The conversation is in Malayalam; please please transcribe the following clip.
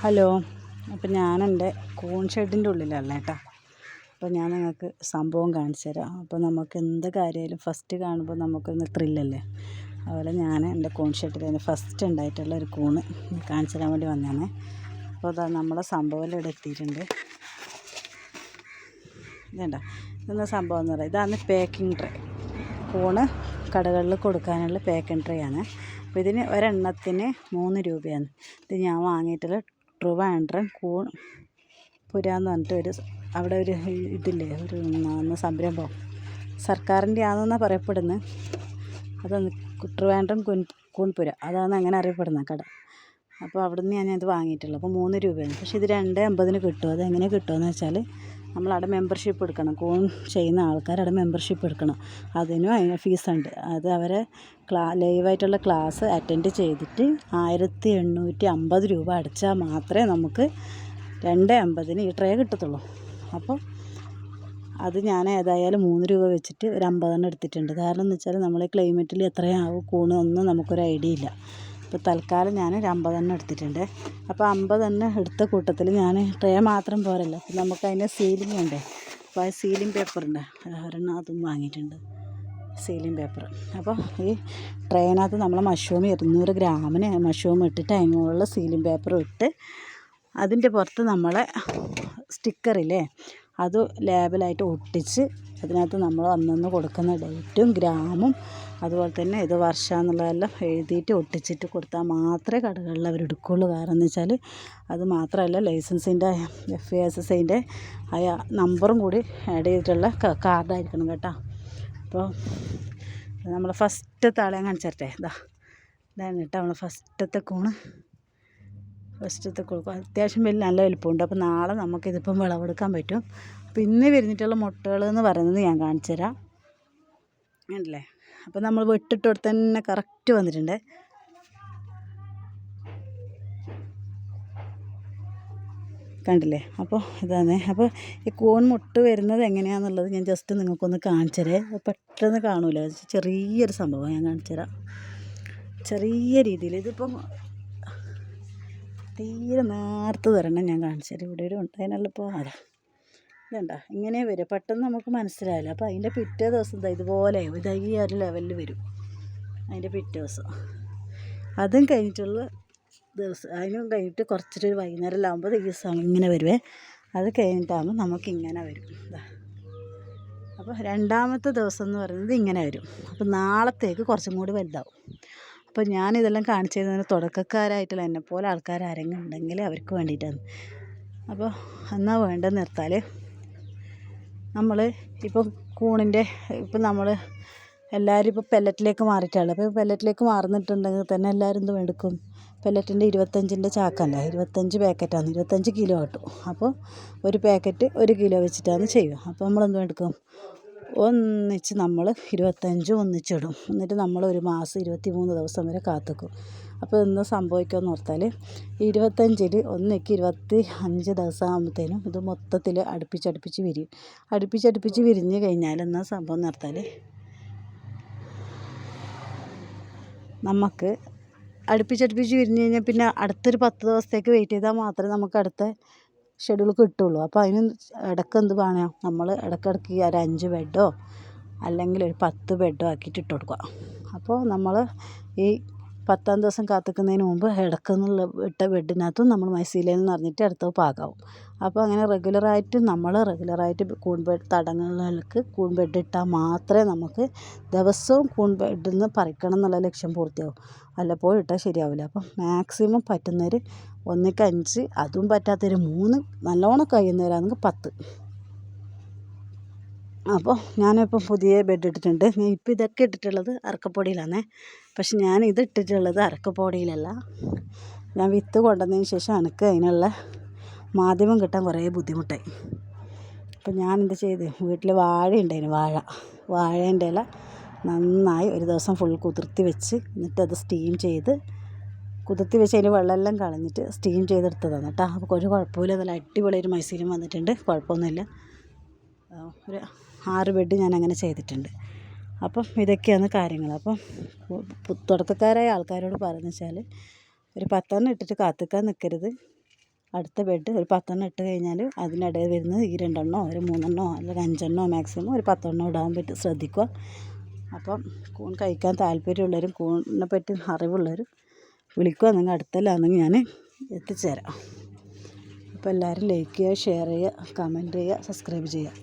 ഹലോ. അപ്പം ഞാനെൻ്റെ കൂൺ ഷെഡിൻ്റെ ഉള്ളിലാണ് കേട്ടോ. അപ്പോൾ ഞാൻ നിങ്ങൾക്ക് സംഭവം കാണിച്ചു തരാം. അപ്പോൾ നമുക്ക് എന്ത് കാര്യമായാലും ഫസ്റ്റ് കാണുമ്പോൾ നമുക്കൊന്ന് ത്രില്ലല്ലേ. അതുപോലെ ഞാൻ എൻ്റെ കൂൺ ഷെഡിൽ ഫസ്റ്റ് ഉണ്ടായിട്ടുള്ള ഒരു കൂണ് കാണിച്ചു തരാൻ വേണ്ടി വന്നതാണ്. അപ്പോൾ അതാ നമ്മളെ സംഭവം ഇവിടെ എത്തിയിട്ടുണ്ട്. ഇതേണ്ട, ഇതെന്ന സംഭവം എന്ന് പറയുന്നത് ഇതാണ് പാക്കിംഗ് ട്രേ. കൂണ് കടകളിൽ കൊടുക്കാനുള്ള പാക്കിംഗ് ട്രേ ആണ്. അപ്പോൾ ഇതിന് ഒരെണ്ണത്തിന് 3 രൂപയാണ്. ഇത് ഞാൻ വാങ്ങിയിട്ടുള്ള ട്രിവാൻഡ്രം കൂൺ പുര എന്ന് പറഞ്ഞിട്ട് അവിടെ ഒരു ഇതില്ലേ, ഒരു സംരംഭം സർക്കാരിൻ്റെ ആണെന്നാണ് പറയപ്പെടുന്നത്. അതൊന്ന് ട്രിവാൻഡ്രം കൂൺപുര, അതാണ് അങ്ങനെ അറിയപ്പെടുന്നത് കട. അപ്പോൾ അവിടെ നിന്ന് ഞാനത് വാങ്ങിയിട്ടുള്ളത്. അപ്പോൾ 3 രൂപയാണ്. പക്ഷേ ഇത് 2.50 കിട്ടും. അതെങ്ങനെ കിട്ടുമെന്ന് വെച്ചാൽ നമ്മളവിടെ മെമ്പർഷിപ്പ് എടുക്കണം. കൂൺ ചെയ്യുന്ന ആൾക്കാർ അവിടെ മെമ്പർഷിപ്പ് എടുക്കണം. അതിനും അതിന് ഫീസുണ്ട്. അത് അവരെ ലൈവായിട്ടുള്ള ക്ലാസ് അറ്റൻഡ് ചെയ്തിട്ട് 1850 രൂപ അടച്ചാൽ മാത്രമേ നമുക്ക് 2.50 ഈ ട്രേ കിട്ടത്തുള്ളൂ. അപ്പോൾ അത് ഞാൻ ഏതായാലും 3 രൂപ വെച്ചിട്ട് ഒരു 50 എടുത്തിട്ടുണ്ട്. കാരണം എന്ന് വെച്ചാൽ നമ്മളെ ക്ലൈമറ്റിൽ എത്രയാവും കൂണ് ഒന്നും നമുക്കൊരു ഐഡിയ ഇല്ല. അപ്പോൾ തൽക്കാലം ഞാൻ ഒരു 50 എടുത്തിട്ടുണ്ട്. അപ്പോൾ 50 എടുത്ത കൂട്ടത്തിൽ ഞാൻ ട്രേ മാത്രം പോരല്ലോ, അപ്പോൾ നമുക്ക് അതിന് സീലിംഗ് ഉണ്ട്. അപ്പോൾ ആ സീലിംഗ് പേപ്പർ ഉണ്ട്, ഒരെണ്ണം അതും വാങ്ങിയിട്ടുണ്ട്, സീലിംഗ് പേപ്പർ. അപ്പോൾ ഈ ട്രേനകത്ത് നമ്മൾ മഷ്റൂം 200 ഗ്രാമിന് മഷ്റൂം ഇട്ടിട്ട് അതിന് മുകളിൽ സീലിംഗ് പേപ്പർ ഇട്ട് അതിൻ്റെ പുറത്ത് നമ്മളെ സ്റ്റിക്കറില്ലേ അത് ലേബലായിട്ട് ഒട്ടിച്ച് അതിനകത്ത് നമ്മൾ അന്നന്ന് കൊടുക്കുന്ന ഡേറ്റും ഗ്രാമും അതുപോലെ തന്നെ ഇത് വർഷം എന്നുള്ളതെല്ലാം എഴുതിയിട്ട് ഒട്ടിച്ചിട്ട് കൊടുത്താൽ മാത്രമേ കടകളിൽ അവർ എടുക്കുകയുള്ളൂ. കാരണം എന്ന് വെച്ചാൽ അത് മാത്രമല്ല, ലൈസൻസിൻ്റെ FASSIൻ്റെ ആയ നമ്പറും കൂടി ആഡ് ചെയ്തിട്ടുള്ള കാർഡായിരിക്കണം കേട്ടോ. അപ്പോൾ നമ്മൾ ഫസ്റ്റത്തെ ആളെ കാണിച്ചേ, ഇതാണ് കേട്ടോ നമ്മൾ ഫസ്റ്റത്തെ കൂണ്. ഫസ്റ്റത്തെ കൊടുക്കും അത്യാവശ്യം നല്ല വലുപ്പമുണ്ട്. അപ്പോൾ നാളെ നമുക്കിതിപ്പം വിളവെടുക്കാൻ പറ്റും. അപ്പോൾ ഇന്ന് വിരിഞ്ഞിട്ടുള്ള മുട്ടകൾ എന്ന് പറയുന്നത് ഞാൻ കാണിച്ചു തരാം. ഉണ്ടല്ലേ, അപ്പോൾ നമ്മൾ വെട്ടിട്ട് തന്നെ കറക്റ്റ് വന്നിട്ടുണ്ട്. കണ്ടില്ലേ, അപ്പോൾ ഇതാണ്. അപ്പോൾ ഈ കൂൺ മുട്ട വരുന്നത് എങ്ങനെയാണെന്നുള്ളത് ഞാൻ ജസ്റ്റ് നിങ്ങൾക്കൊന്ന് കാണിച്ചു തരാം. പെട്ടെന്ന് കാണൂല, ചെറിയൊരു സംഭവം ഞാൻ കാണിച്ചു തരാം. ചെറിയ രീതിയിൽ ഇതിപ്പം തീരെ നേർത്ത് തരണം ഞാൻ കാണിച്ചു തരാം. ഇവിടെ ഒരു ഉണ്ടായതിനുള്ള ഇപ്പോൾ അതാ ഇതണ്ട ഇങ്ങനെ വരും, പെട്ടെന്ന് നമുക്ക് മനസ്സിലാവില്ല. അപ്പോൾ അതിൻ്റെ പിറ്റേ ദിവസം ഇതുപോലെ ഈ ഒരു ലെവലിൽ വരും അതിൻ്റെ പിറ്റേ ദിവസം. അതും കഴിഞ്ഞിട്ടുള്ള ദിവസം, അതിനും കഴിഞ്ഞിട്ട് കുറച്ചിട്ട് വൈകുന്നേരം ആകുമ്പോൾ ഈ ഇങ്ങനെ വരുവേ. അത് കഴിഞ്ഞിട്ടാകുമ്പോൾ നമുക്കിങ്ങനെ വരും. അപ്പോൾ രണ്ടാമത്തെ ദിവസം എന്ന് പറയുന്നത് ഇങ്ങനെ വരും. അപ്പോൾ നാളത്തേക്ക് കുറച്ചും കൂടി വലുതാവും. അപ്പോൾ ഞാനിതെല്ലാം കാണിച്ചു തരുന്നതിന് തുടക്കക്കാരായിട്ടുള്ള എന്നെപ്പോലെ ആൾക്കാർ ആരെങ്കിലും ഉണ്ടെങ്കിൽ അവർക്ക് വേണ്ടിയിട്ടാണ്. അപ്പോൾ എന്നാൽ വേണ്ടതെന്ന് നിർത്താൽ നമ്മൾ ഇപ്പോൾ കൂണിൻ്റെ ഇപ്പം നമ്മൾ എല്ലാവരും ഇപ്പോൾ പെല്ലറ്റിലേക്ക് മാറിയിട്ടുള്ളത്. അപ്പോൾ പെല്ലറ്റിലേക്ക് മാറുന്നിട്ടുണ്ടെങ്കിൽ തന്നെ എല്ലാവരും എന്ത് എടുക്കും, പെല്ലറ്റിൻ്റെ 25ൻ്റെ ചാക്കല്ല, 25 പാക്കറ്റാണ്, 25 കിലോ കിട്ടും. അപ്പോൾ ഒരു പാക്കറ്റ് 1 കിലോ വെച്ചിട്ടാണ് ചെയ്യുക. അപ്പോൾ നമ്മളെന്തും എടുക്കും, ഒന്നിച്ച് നമ്മൾ 25 ഒന്നിച്ചിടും. എന്നിട്ട് നമ്മൾ ഒരു മാസം 23 ദിവസം വരെ കാത്തുക്കും. അപ്പോൾ ഇന്ന് സംഭവിക്കുമെന്ന് ഓർത്താൽ 25-ൽ ഒന്നിക്ക് 25 ദിവസം ആകുമ്പോഴത്തേനും ഇത് മൊത്തത്തിൽ അടുപ്പിച്ചടുപ്പിച്ച് വിരിയും. അടുപ്പിച്ചടുപ്പിച്ച് വിരിഞ്ഞ് കഴിഞ്ഞാൽ എന്നാ സംഭവം നിർത്താൽ നമുക്ക് അടുപ്പിച്ചടുപ്പിച്ച് വിരിഞ്ഞ് കഴിഞ്ഞാൽ പിന്നെ അടുത്തൊരു 10 ദിവസത്തേക്ക് വെയിറ്റ് ചെയ്താൽ മാത്രമേ നമുക്ക് അടുത്ത ഷെഡ്യൂൾ കിട്ടുള്ളൂ. അപ്പോൾ അതിന് ഇടയ്ക്ക് എന്ത് വേണം, നമ്മൾ ഇടയ്ക്കിടയ്ക്ക് ഒരു 5 ബെഡോ അല്ലെങ്കിൽ ഒരു 10 ബെഡോ ആക്കിയിട്ട് ഇട്ട് കൊടുക്കുക. അപ്പോൾ നമ്മൾ ഈ 10ാം ദിവസം കാത്തിക്കുന്നതിന് മുമ്പ് ഇടയ്ക്കെന്നുള്ള ഇട്ട ബെഡിനകത്തും നമ്മൾ മൈസീലയിൽ നിറഞ്ഞിട്ട് അടുത്തത് പാകാവും. അപ്പോൾ അങ്ങനെ റെഗുലറായിട്ട് കൂൺ ബെഡ് തടങ്ങൾക്ക് കൂൺ ബെഡ് ഇട്ടാൽ മാത്രമേ നമുക്ക് ദിവസവും കൂൺ ബെഡിൽ നിന്ന് പറിക്കണം എന്നുള്ള ലക്ഷ്യം പൂർത്തിയാവും. വല്ലപ്പോഴും ഇട്ടാൽ ശരിയാവില്ല. അപ്പം മാക്സിമം പറ്റുന്നവർ 1ക്ക് 5, അതും പറ്റാത്തൊരു 3, നല്ലോണം കഴിയുന്നവരാണെങ്കിൽ 10. അപ്പോൾ ഞാനിപ്പോൾ പുതിയ ബെഡ് ഇട്ടിട്ടുണ്ട്. ഇപ്പോൾ ഇതൊക്കെ ഇട്ടിട്ടുള്ളത് അറക്കപ്പൊടിയിലാണ്. പക്ഷെ ഞാൻ ഇത് ഇട്ടിട്ടുള്ളത് അറക്കപ്പൊടിയിലല്ല. ഞാൻ വിത്ത് കൊണ്ടുവന്നതിന് ശേഷം എനിക്ക് അതിനുള്ള മാധ്യമം കിട്ടാൻ കുറേ ബുദ്ധിമുട്ടായി. അപ്പോൾ ഞാൻ എന്ത് ചെയ്ത്, വീട്ടിൽ വാഴ ഉണ്ടായിരുന്നു, വാഴേൻ്റെ ഇല നന്നായി ഒരു ദിവസം ഫുൾ കുതിർത്തി വെച്ച്, എന്നിട്ട് അത് സ്റ്റീം ചെയ്ത് കുതിർത്തി വെച്ച് അതിൻ്റെ വെള്ളമെല്ലാം കളഞ്ഞിട്ട് സ്റ്റീം ചെയ്തെടുത്തതാണ് കേട്ടോ. അപ്പോൾ ഒരു കുഴപ്പമില്ല, നല്ല അടിപൊളി ഒരു മൈസൂരും വന്നിട്ടുണ്ട്, കുഴപ്പമൊന്നുമില്ല. ഒരു 6 ബെഡ് ഞാൻ അങ്ങനെ ചെയ്തിട്ടുണ്ട്. അപ്പം ഇതൊക്കെയാണ് കാര്യങ്ങൾ. അപ്പം തുടക്കക്കാരായ ആൾക്കാരോട് പറയുന്നത് വെച്ചാൽ ഒരു 10 ഇട്ടിട്ട് കാത്തിക്കാൻ നിൽക്കരുത്. അടുത്ത ബെഡ് ഒരു 10 ഇട്ട് കഴിഞ്ഞാൽ അതിനിടയിൽ വരുന്നത് ഈ 2 ഒരു 3 അല്ലെങ്കിൽ 5 മാക്സിമം ഒരു 10 ഇടാൻ പറ്റും, ശ്രദ്ധിക്കുക. അപ്പം കൂൺ കഴിക്കാൻ താല്പര്യമുള്ളവരും കൂണിനെ പറ്റി അറിവുള്ളവരും വിളിക്കുക. നിങ്ങൾ അടുത്തല്ലാന്നെങ്കിൽ ഞാൻ എത്തിച്ചു തരാം. അപ്പോൾ എല്ലാവരും ലൈക്ക് ചെയ്യുക, ഷെയർ ചെയ്യുക, കമൻറ്റ് ചെയ്യുക, സബ്സ്ക്രൈബ് ചെയ്യുക.